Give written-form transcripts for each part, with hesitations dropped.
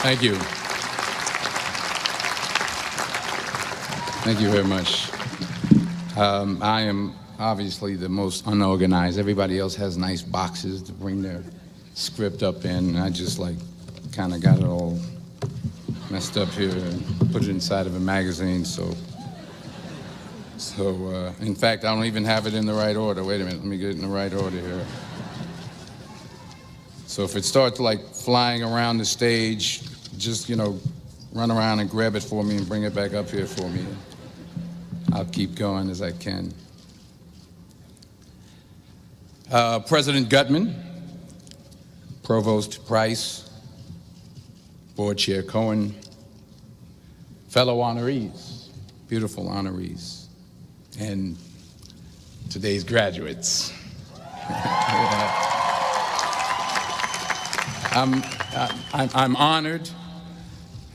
Thank you. Thank you very much. I am obviously the most unorganized. Everybody else has nice boxes to bring their script up in. I just kind of got it all messed up here and put it inside of a magazine. So in fact, I don't even have it in the right order. Wait a minute, let me get it in the right order here. So if it starts flying around the stage, just, run around and grab it for me and bring it back up here for me. I'll keep going as I can. President Gutman, Provost Price, Board Chair Cohen, fellow honorees, beautiful honorees, and today's graduates. I'm honored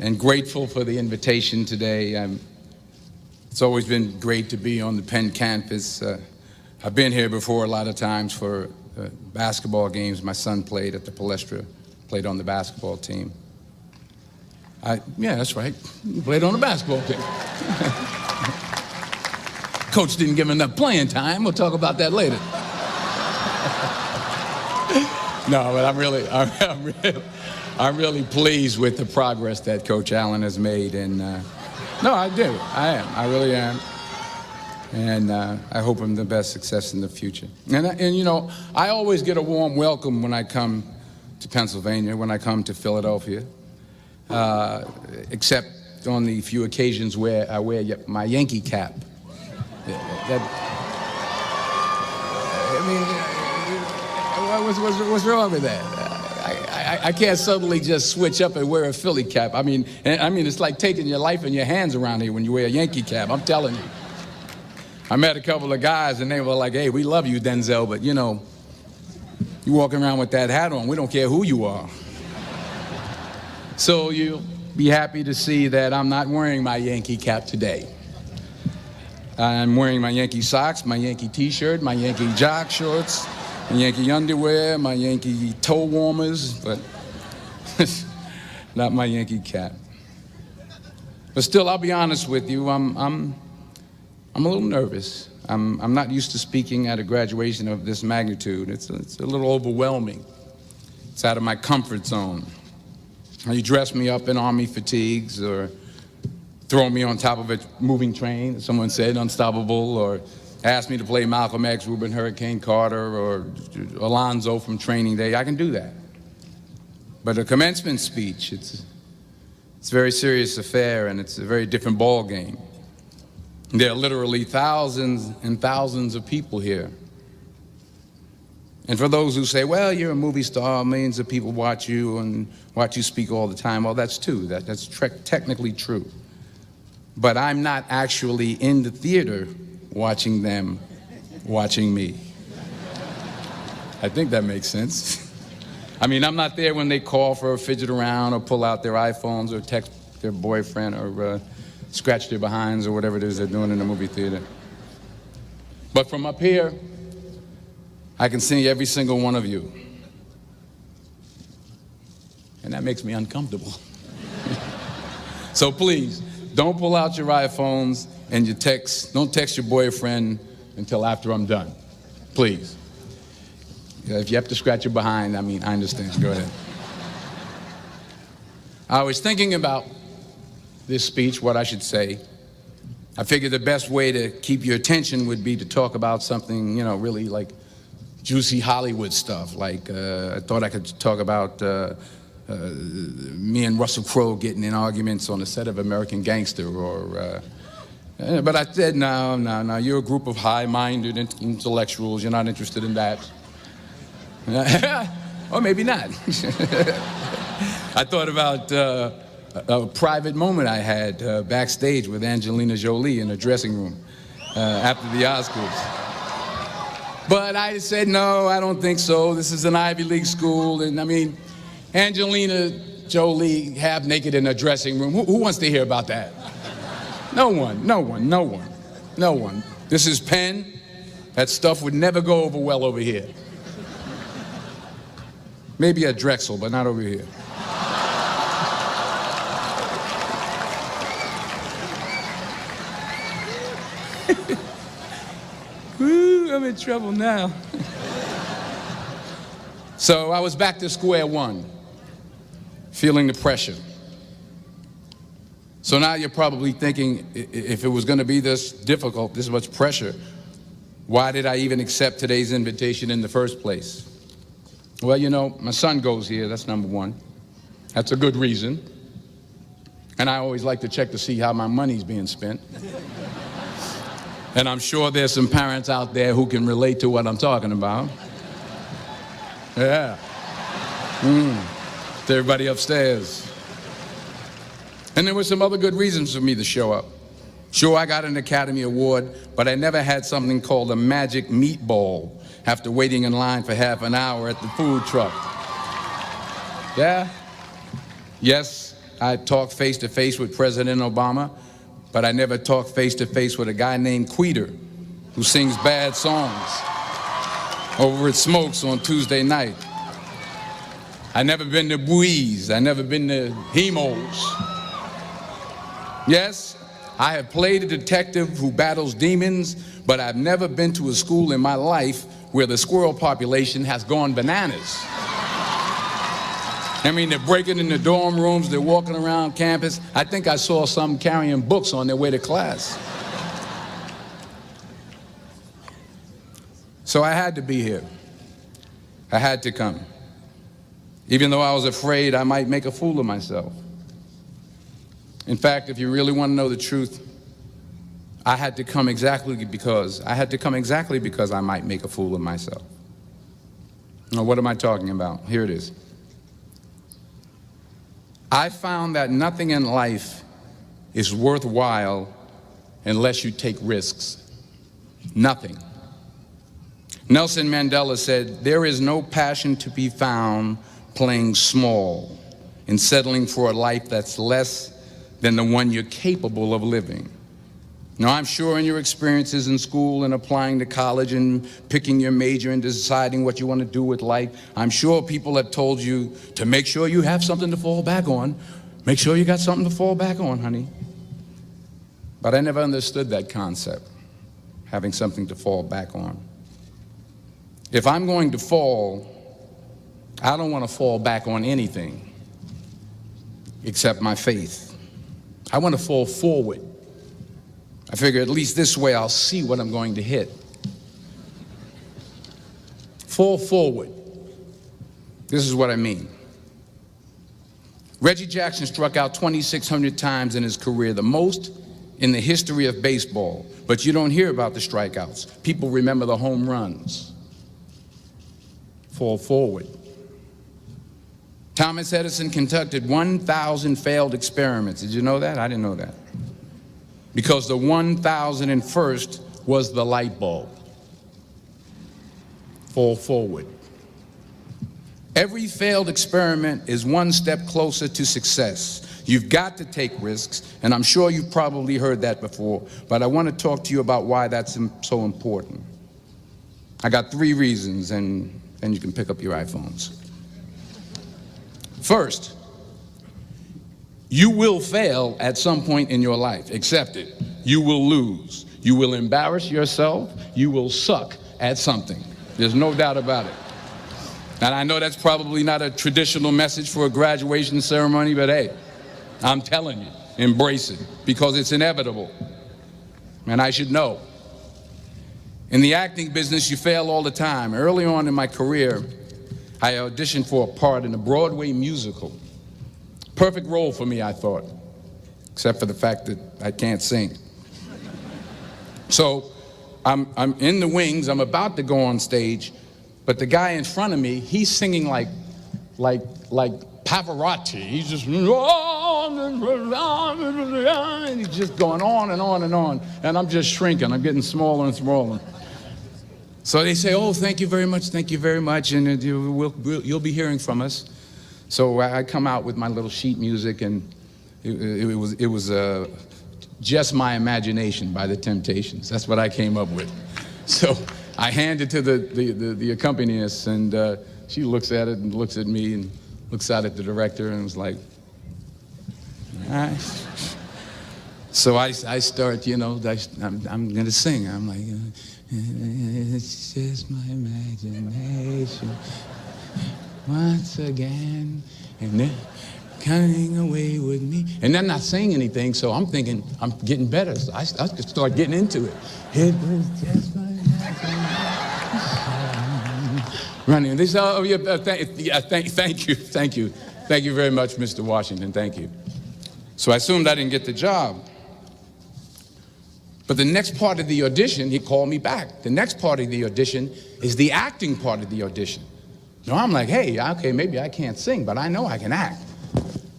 and grateful for the invitation today. It's always been great to be on the Penn campus. I've been here before a lot of times for basketball games. My son played at the Palestra, played on the basketball team. Yeah, that's right. He played on the basketball team. Coach didn't give him enough playing time. We'll talk about that later. No, but I'm really pleased with the progress that Coach Allen has made, and no, I do. I really am, and I hope him the best success in the future. And I always get a warm welcome when I come to Pennsylvania, when I come to Philadelphia, except on the few occasions where I wear my Yankee cap. What's wrong with that? I can't suddenly just switch up and wear a Philly cap. I mean, it's like taking your life in your hands around here when you wear a Yankee cap. I'm telling you. I met a couple of guys and they were like, "Hey, we love you, Denzel, but you walking around with that hat on, we don't care who you are." So you'll be happy to see that I'm not wearing my Yankee cap today. I'm wearing my Yankee socks, my Yankee t-shirt, my Yankee jock shorts, my Yankee underwear, my Yankee toe warmers, but not my Yankee cap. But still, I'll be honest with you, I'm a little nervous. I'm not used to speaking at a graduation of this magnitude. It's a little overwhelming. It's out of my comfort zone. You dress me up in army fatigues or throw me on top of a moving train, as someone said, unstoppable, or ask me to play Malcolm X, Reuben Hurricane Carter, or Alonzo from Training Day. I can do that. But a commencement speech, it's a very serious affair, and it's a very different ball game. There are literally thousands and thousands of people here. And for those who say, well, you're a movie star, millions of people watch you and watch you speak all the time, well, that's true. That's technically true. But I'm not actually in the theater watching them watching me. I think that makes sense. I mean, I'm not there when they call for a fidget around or pull out their iPhones or text their boyfriend or scratch their behinds or whatever it is they're doing in the movie theater. But from up here, I can see every single one of you. And that makes me uncomfortable. So please, don't pull out your iPhones and your texts. Don't text your boyfriend until after I'm done. Please. If you have to scratch your behind, I understand. Go ahead. I was thinking about this speech, what I should say. I figured the best way to keep your attention would be to talk about something, really like juicy Hollywood stuff. Like, I thought I could talk about me and Russell Crowe getting in arguments on the set of American Gangster, but I said, no, you're a group of high-minded intellectuals, you're not interested in that. Or maybe not. I thought about a private moment I had backstage with Angelina Jolie in a dressing room after the Oscars. But I said, no, I don't think so. This is an Ivy League school, and Angelina Jolie half naked in a dressing room. Who wants to hear about that? No one. This is Penn. That stuff would never go over well over here. Maybe at Drexel, but not over here. Ooh, I'm in trouble now. So I was back to square one, feeling the pressure. So now you're probably thinking, if it was going to be this difficult, this much pressure, why did I even accept today's invitation in the first place? Well, you know, my son goes here, that's number one. That's a good reason. And I always like to check to see how my money's being spent. And I'm sure there's some parents out there who can relate to what I'm talking about. Yeah. To everybody upstairs. And there were some other good reasons for me to show up. Sure, I got an Academy Award, but I never had something called a magic meatball after waiting in line for half an hour at the food truck. Yeah? Yes, I talked face-to-face with President Obama, but I never talked face-to-face with a guy named Queeter who sings bad songs over at Smokes on Tuesday night. I never been to Buies. I never been to Hemos. Yes, I have played a detective who battles demons, but I've never been to a school in my life where the squirrel population has gone bananas. I mean, they're breaking in the dorm rooms, they're walking around campus. I think I saw some carrying books on their way to class. So I had to be here. I had to come. Even though I was afraid I might make a fool of myself. In fact, if you really want to know the truth, I had to come exactly because I might make a fool of myself. Now, what am I talking about? Here it is. I found that nothing in life is worthwhile unless you take risks. Nothing. Nelson Mandela said, "There is no passion to be found playing small and settling for a life that's less than the one you're capable of living." Now, I'm sure in your experiences in school and applying to college and picking your major and deciding what you want to do with life, I'm sure people have told you to make sure you have something to fall back on. Make sure you got something to fall back on, honey. But I never understood that concept, having something to fall back on. If I'm going to fall, I don't want to fall back on anything except my faith. I want to fall forward. I figure at least this way I'll see what I'm going to hit. Fall forward. This is what I mean. Reggie Jackson struck out 2,600 times in his career, the most in the history of baseball. But you don't hear about the strikeouts. People remember the home runs. Fall forward. Thomas Edison conducted 1,000 failed experiments. Did you know that? I didn't know that. Because the 1,001st was the light bulb. Fall forward. Every failed experiment is one step closer to success. You've got to take risks, and I'm sure you've probably heard that before, but I want to talk to you about why that's so important. I got 3 reasons, and then you can pick up your iPhones. First, you will fail at some point in your life. Accept it. You will lose. You will embarrass yourself. You will suck at something. There's no doubt about it. And I know that's probably not a traditional message for a graduation ceremony, but hey, I'm telling you, embrace it, because it's inevitable. And I should know. In the acting business, you fail all the time. Early on in my career, I auditioned for a part in a Broadway musical. Perfect role for me, I thought, except for the fact that I can't sing. So I'm in the wings, I'm about to go on stage, but the guy in front of me, he's singing like Pavarotti. He's just, and he's just going on and on and on, and I'm just shrinking, I'm getting smaller and smaller. So they say, "Oh, thank you very much, and you'll be hearing from us." So I come out with my little sheet music, and it was Just My Imagination by the Temptations. That's what I came up with. So I hand it to the accompanist, and she looks at it and looks at me and looks out at the director and was like, "All right." So I start, I'm going to sing. I'm like, It's just my imagination. Once again, and then coming away with me. And they're not saying anything, so I'm thinking I'm getting better. So I could start getting into it. It was just my imagination. Running. They say, oh, yeah, thank you. Thank you very much, Mr. Washington. Thank you. So I assumed I didn't get the job. But the next part of the audition, he called me back. The next part of the audition is the acting part of the audition. So I'm like, hey, okay, maybe I can't sing, but I know I can act.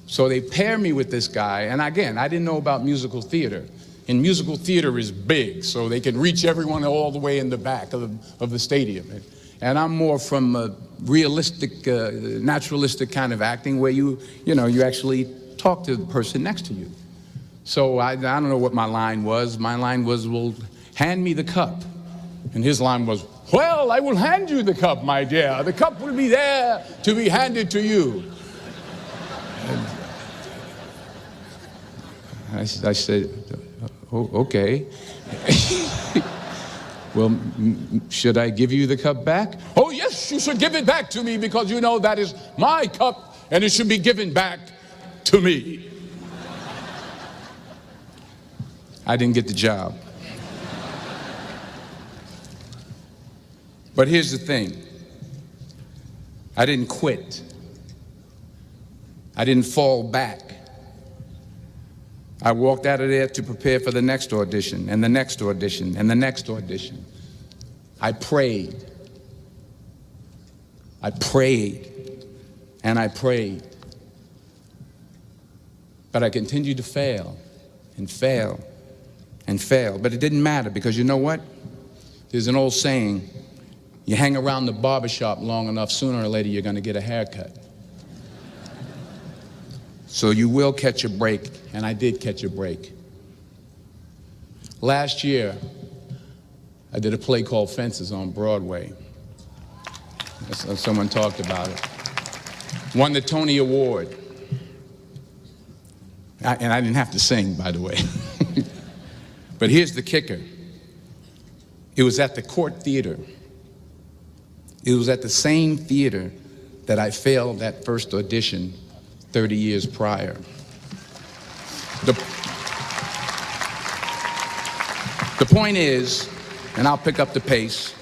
So they pair me with this guy, and again, I didn't know about musical theater. And musical theater is big, so they can reach everyone all the way in the back of the stadium. And I'm more from a realistic, naturalistic kind of acting where you actually talk to the person next to you. So I don't know what my line was. My line was, well, hand me the cup. And his line was, well, I will hand you the cup, my dear. The cup will be there to be handed to you. I said, oh, okay. Well, should I give you the cup back? Oh, yes, you should give it back to me because you know that is my cup and it should be given back to me. I didn't get the job. But here's the thing. I didn't quit. I didn't fall back. I walked out of there to prepare for the next audition, and the next audition, and the next audition. I prayed. I prayed, and I prayed. But I continued to fail, and fail, and fail. But it didn't matter, because you know what? There's an old saying, you hang around the barbershop long enough, sooner or later you're going to get a haircut. So you will catch a break, and I did catch a break. Last year, I did a play called Fences on Broadway. Someone talked about it. Won the Tony Award. And I didn't have to sing, by the way. But here's the kicker. It was at the Court Theater. It was at the same theater that I failed that first audition 30 years prior. The point is, and I'll pick up the pace,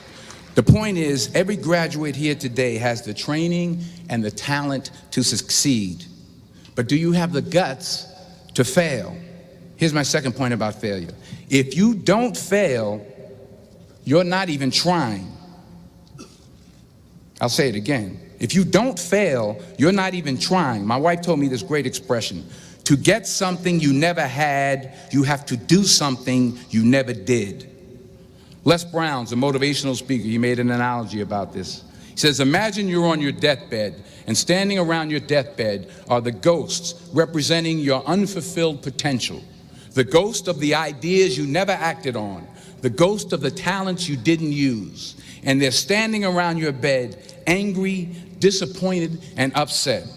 the point is every graduate here today has the training and the talent to succeed. But do you have the guts to fail? Here's my second point about failure. If you don't fail, you're not even trying. I'll say it again. If you don't fail, you're not even trying. My wife told me this great expression. To get something you never had, you have to do something you never did. Les Brown's a motivational speaker. He made an analogy about this. He says, imagine you're on your deathbed, and standing around your deathbed are the ghosts representing your unfulfilled potential. The ghost of the ideas you never acted on. The ghost of the talents you didn't use. And they're standing around your bed, angry, disappointed, and upset.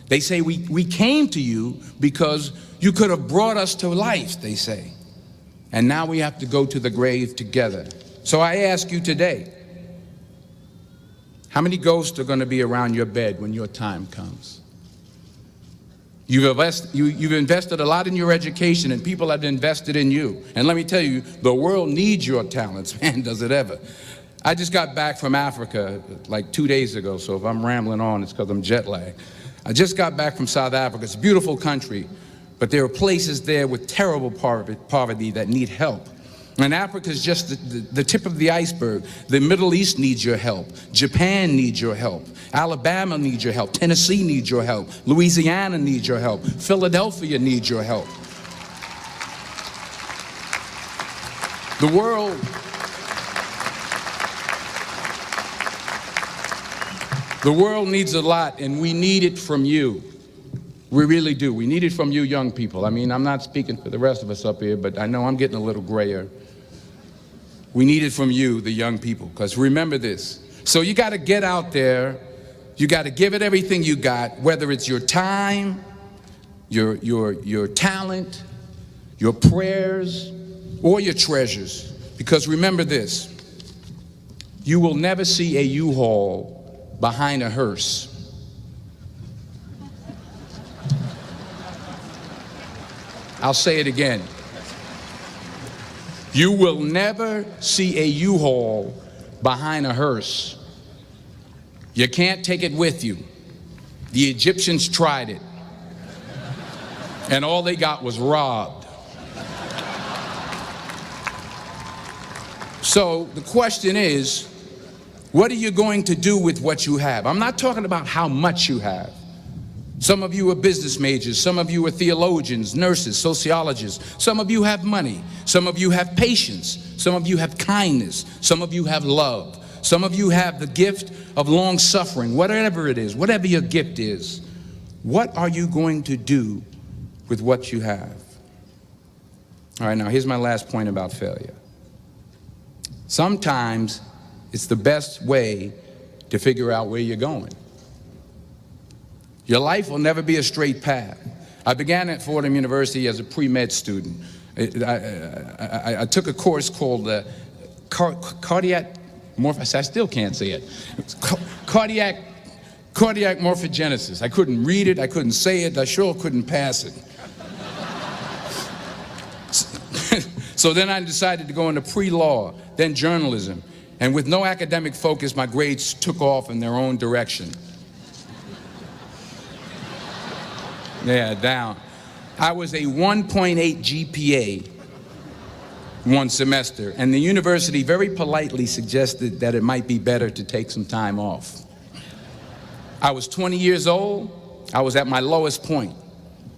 They say, we came to you because you could have brought us to life, they say. And now we have to go to the grave together. So I ask you today, how many ghosts are going to be around your bed when your time comes? You've invested a lot in your education, and people have invested in you. And let me tell you, the world needs your talents, man, does it ever. I just got back from Africa like 2 days ago, so if I'm rambling on, it's because I'm jet lagged. I just got back from South Africa. It's a beautiful country, but there are places there with terrible poverty that need help. And Africa is just the tip of the iceberg. The Middle East needs your help. Japan needs your help. Alabama needs your help. Tennessee needs your help. Louisiana needs your help. Philadelphia needs your help. The world needs a lot, and we need it from you. We really do. We need it from you young people. I mean, I'm not speaking for the rest of us up here, but I know I'm getting a little grayer. We need it from you, the young people, because remember this. So you got to get out there. You got to give it everything you got, whether it's your time, your talent, your prayers, or your treasures. Because remember this. You will never see a U-Haul behind a hearse. I'll say it again. You will never see a U-Haul behind a hearse. You can't take it with you. The Egyptians tried it, and all they got was robbed. So the question is, what are you going to do with what you have? I'm not talking about how much you have. Some of you are business majors, some of you are theologians, nurses, sociologists. Some of you have money, some of you have patience, some of you have kindness, some of you have love, some of you have the gift of long suffering. Whatever it is, whatever your gift is, what are you going to do with what you have? All right, now here's my last point about failure. Sometimes it's the best way to figure out where you're going. Your life will never be a straight path. I began at Fordham University as a pre-med student. I took a course called cardiac morphogenesis. I still can't say it. Cardiac morphogenesis. I couldn't read it, I couldn't say it, I sure couldn't pass it. So then I decided to go into pre-law, then journalism. And with no academic focus, my grades took off in their own direction. Yeah, down. I was a 1.8 GPA one semester, and the university very politely suggested that it might be better to take some time off. I was 20 years old. I was at my lowest point.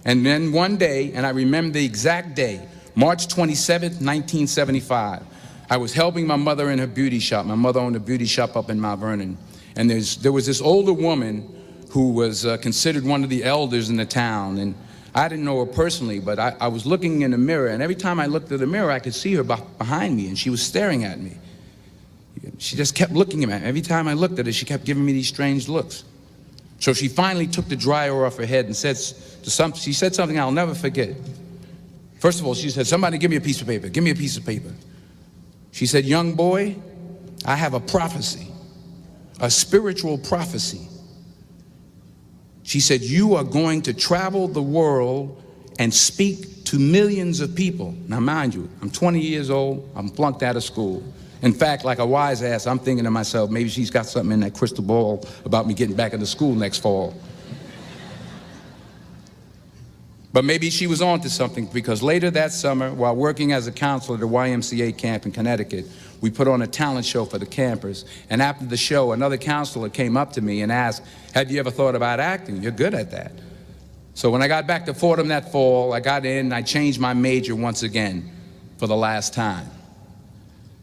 And then one day, and I remember the exact day, March 27th, 1975, I was helping my mother in her beauty shop. My mother owned a beauty shop up in Mount Vernon. And there was this older woman who was considered one of the elders in the town. And I didn't know her personally, but I was looking in the mirror, and every time I looked at the mirror, I could see her behind me, and she was staring at me. She just kept looking at me. Every time I looked at her, she kept giving me these strange looks. So she finally took the dryer off her head and she said something I'll never forget. First of all, she said, "Somebody give me a piece of paper. Give me a piece of paper." She said, "Young boy, I have a prophecy, a spiritual prophecy." She said, "You are going to travel the world and speak to millions of people." Now, mind you, I'm 20 years old. I'm flunked out of school. In fact, like a wise ass, I'm thinking to myself, maybe she's got something in that crystal ball about me getting back into school next fall. But maybe she was onto something, because later that summer, while working as a counselor at a YMCA camp in Connecticut, we put on a talent show for the campers. And after the show, another counselor came up to me and asked, "Have you ever thought about acting? You're good at that." So when I got back to Fordham that fall, I got in and I changed my major once again for the last time.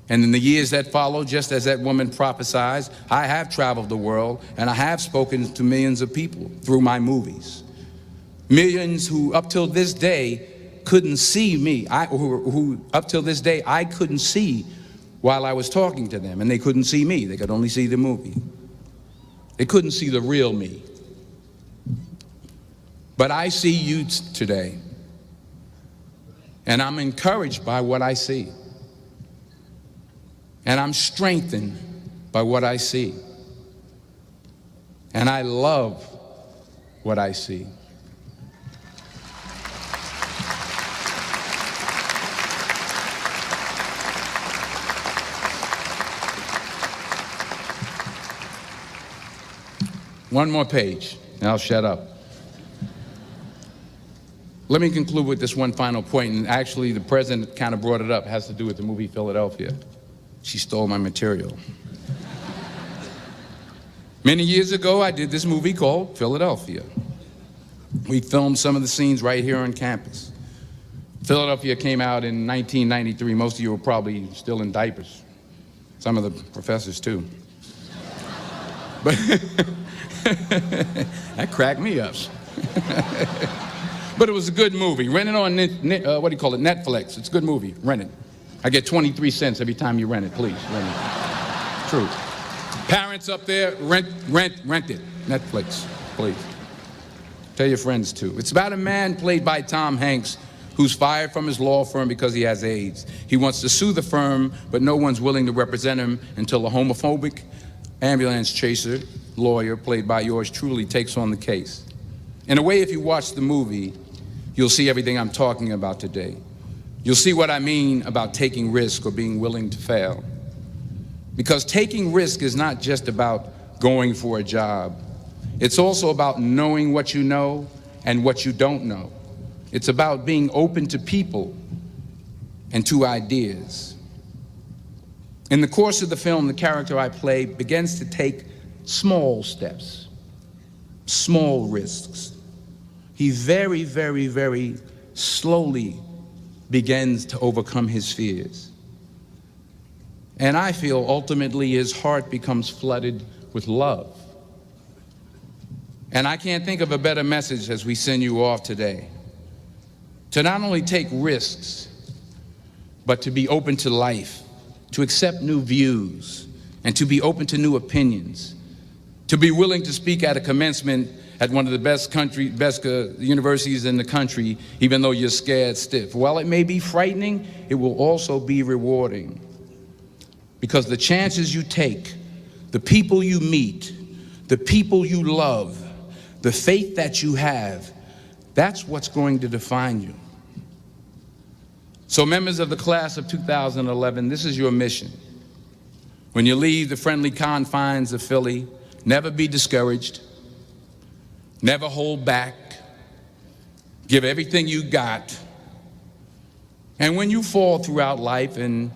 And in the years that followed, just as that woman prophesied, I have traveled the world and I have spoken to millions of people through my movies. Millions who up till this day couldn't see me, who up till this day I couldn't see while I was talking to them, and they couldn't see me. They could only see the movie. They couldn't see the real me. But I see you today, and I'm encouraged by what I see. And I'm strengthened by what I see. And I love what I see. One more page, and I'll shut up. Let me conclude with this one final point, and actually the president kind of brought it up. It has to do with the movie Philadelphia. She stole my material. Many years ago, I did this movie called Philadelphia. We filmed some of the scenes right here on campus. Philadelphia came out in 1993. Most of you were probably still in diapers. Some of the professors too. But that cracked me up. But it was a good movie. Rent it on, Netflix. It's a good movie. Rent it. I get 23 cents every time you rent it. Please, rent it. True. Parents up there, rent it. Netflix, please. Tell your friends too. It's about a man played by Tom Hanks who's fired from his law firm because he has AIDS. He wants to sue the firm, but no one's willing to represent him until a homophobic ambulance chaser lawyer, played by yours truly, takes on the case. In a way, if you watch the movie, you'll see everything I'm talking about today. You'll see what I mean about taking risk or being willing to fail. Because taking risk is not just about going for a job. It's also about knowing what you know and what you don't know. It's about being open to people and to ideas. In the course of the film, the character I play begins to take small steps, small risks. He very, very, very slowly begins to overcome his fears. And I feel ultimately his heart becomes flooded with love. And I can't think of a better message as we send you off today. To not only take risks, but to be open to life, to accept new views, and to be open to new opinions, to be willing to speak at a commencement at one of the best universities in the country, even though you're scared stiff. While it may be frightening, it will also be rewarding. Because the chances you take, the people you meet, the people you love, the faith that you have, that's what's going to define you. So members of the class of 2011, this is your mission. When you leave the friendly confines of Philly, never be discouraged, never hold back, give everything you got. And when you fall throughout life, and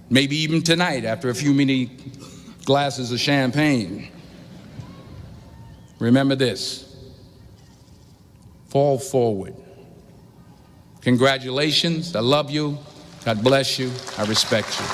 maybe even tonight after a few many glasses of champagne, remember this: fall forward. Congratulations, I love you, God bless you, I respect you.